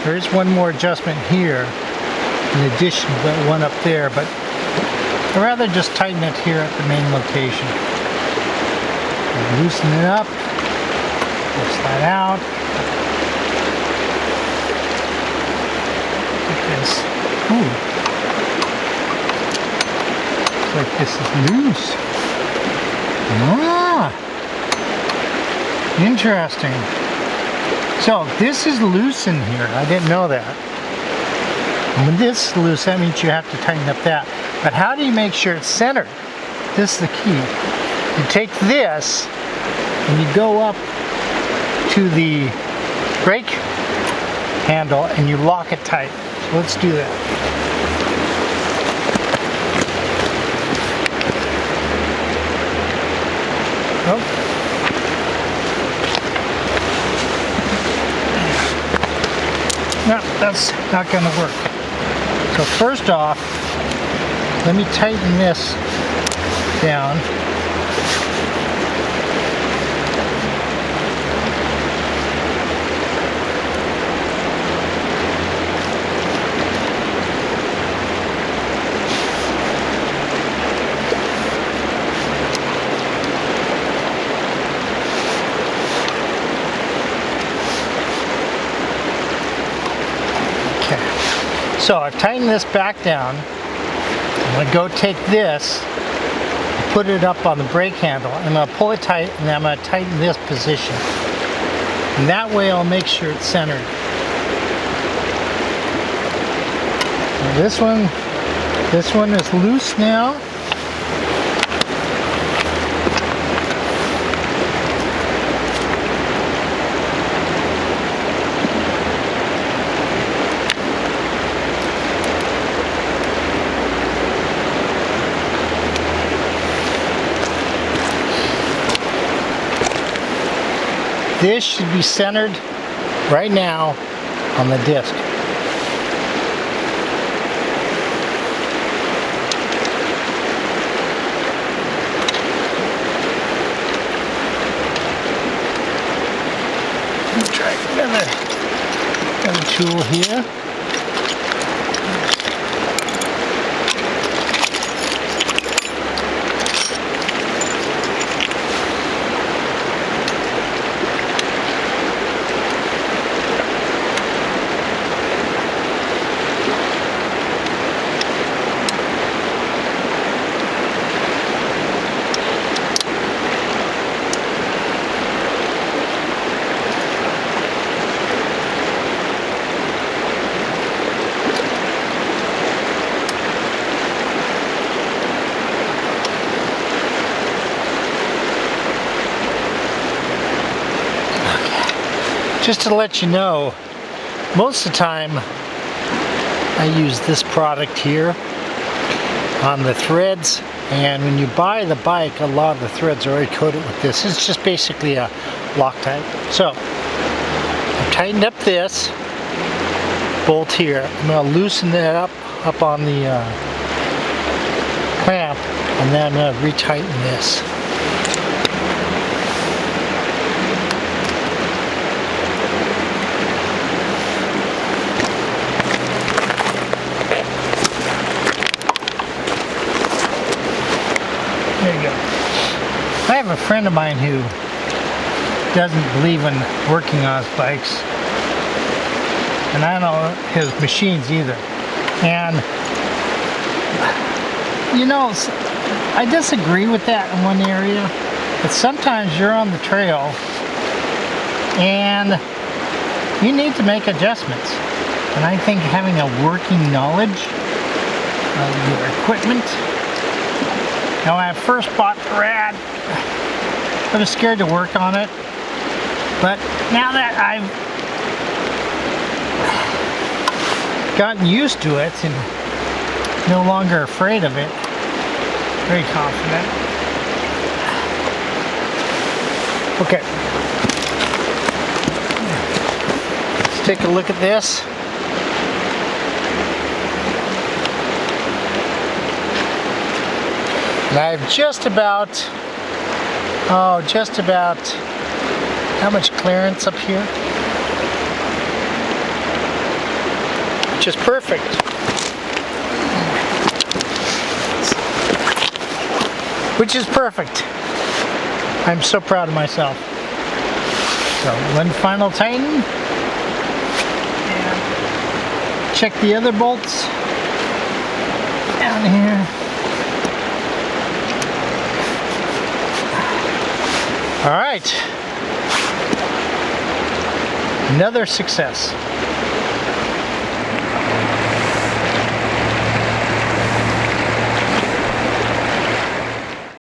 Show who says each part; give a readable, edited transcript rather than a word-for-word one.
Speaker 1: There is one more adjustment here in addition to the one up there, but I'd rather just tighten it here at the main location. And loosen it up, push that out. Like this. Ooh. Looks like this is loose. Ah, interesting. So this is loose in here. I didn't know that. And when this is loose, that means you have to tighten up that. But how do you make sure it's centered? This is the key. You take this and you go up to the brake handle and you lock it tight. So let's do that. Oh. No, that's not going to work. So first off, let me tighten this down. So I've tightened this back down. I'm going to go take this, put it up on the brake handle. I'm going to pull it tight and I'm going to tighten this position. And that way I'll make sure it's centered. Now this one is loose now. This should be centered right now on the disc. Let me try another tool here. Just to let you know, most of the time I use this product here on the threads, and when you buy the bike, a lot of the threads are already coated with this. It's just basically a Loctite. So I've tightened up this bolt here. I'm going to loosen that up on the clamp, and then I'm going to retighten this. There you go. I have a friend of mine who doesn't believe in working on his bikes, and I don't know his machines either. And you know, I disagree with that in one area, but sometimes you're on the trail and you need to make adjustments. And I think having a working knowledge of your equipment. Now, when I first bought the Rad, I was scared to work on it, but now that I've gotten used to it and no longer afraid of it, very confident. Okay, let's take a look at this. And I have just about, how much clearance up here? which is perfect. Which is perfect. I'm so proud of myself. So one final tighten. And check the other bolts down here. All right. Another success.